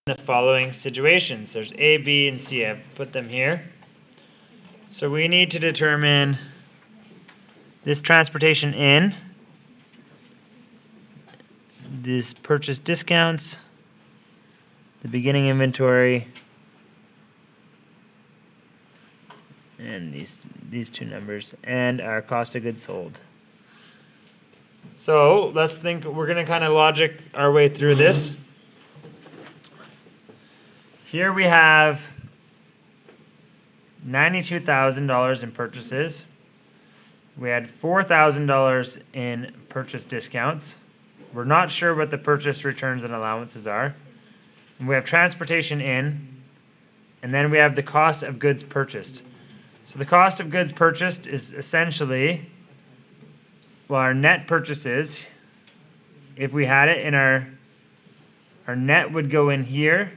the following situations. There's A, B, and C. I've put them here. So we need to determine this transportation in, this purchase discounts, the beginning inventory, and these two numbers, and our cost of goods sold. So let's think, we're going to kind of logic our way through this. Here we have $92,000 in purchases. We had $4,000 in purchase discounts. We're not sure what the purchase returns and allowances are. And we have transportation in, and then we have the cost of goods purchased. So the cost of goods purchased is essentially, well, our net purchases. If we had it in our net would go in here,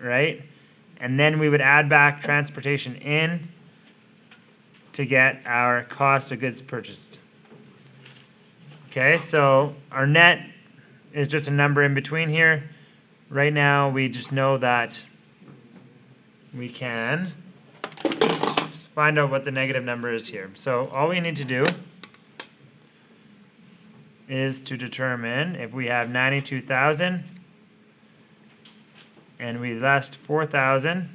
right? And then we would add back transportation in to get our cost of goods purchased. Okay, so our net is just a number in between here. Right now, we just know that we can find out what the negative number is here. So all we need to do is to determine if we have 92,000 and we less 4,000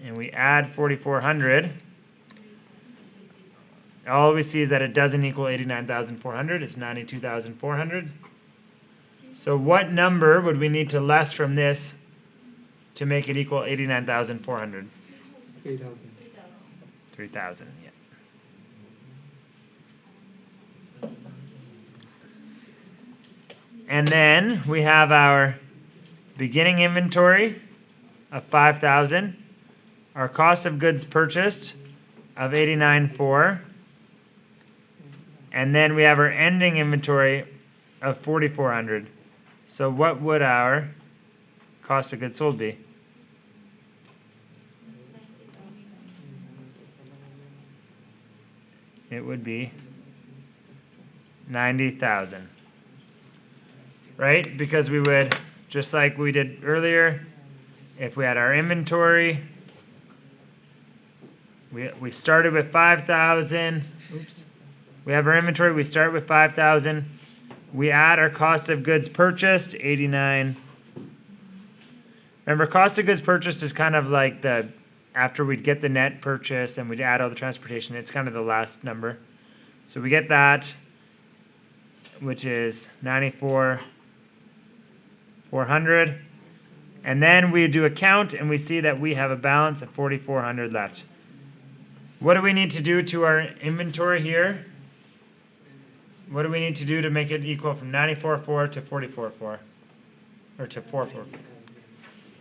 and we add 4,400, all we see is that it doesn't equal 89,400, it's 92,400. So what number would we need to less from this to make it equal 89,400? 3,000. 3,000, yeah. And then we have our beginning inventory of 5,000, our cost of goods purchased of 89,400, and then we have our ending inventory of 4,400. So what would our cost of goods sold be? It would be 90,000. Right? Because we would, just like we did earlier, if we had our inventory, we started with 5,000. Oops. We have our inventory, we start with 5,000. We add our cost of goods purchased, 89. Remember, cost of goods purchased is kind of like after we'd get the net purchase and we'd add all the transportation, it's kind of the last number. So we get that, which is 94,400. And then we do a count and we see that we have a balance of 4,400 left. What do we need to do to our inventory here? What do we need to do to make it equal from 94,400 to 44,400? Or to 44,400?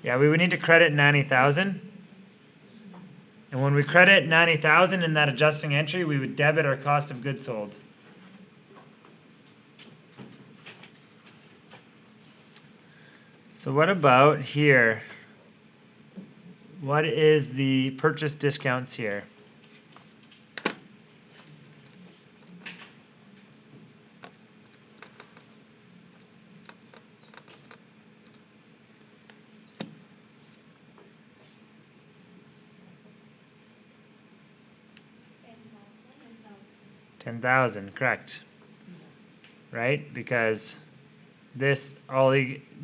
Yeah, we would need to credit 90,000. And when we credit 90,000 in that adjusting entry, we would debit our cost of goods sold. So what about here? What is the purchase discounts here? $10,000, correct. Right? Because this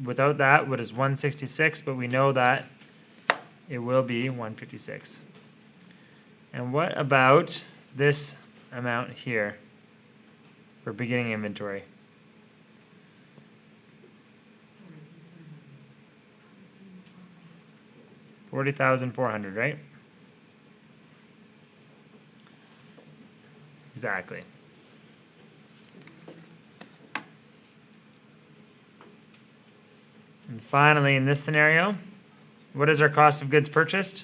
without that is 166, but we know that it will be 156. And what about this amount here for beginning inventory? $40,400, right? Exactly. And finally, in this scenario, what is our cost of goods purchased?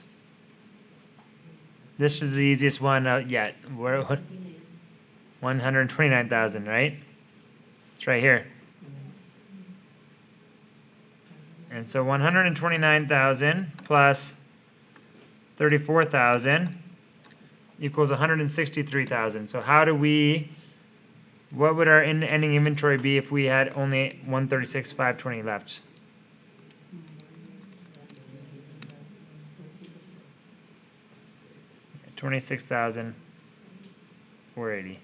This is the easiest one yet. 129,000, right? It's right here. And so 129,000 plus 34,000 equals 163,000. So what would our ending inventory be if we had only 136,520 left? $26,480.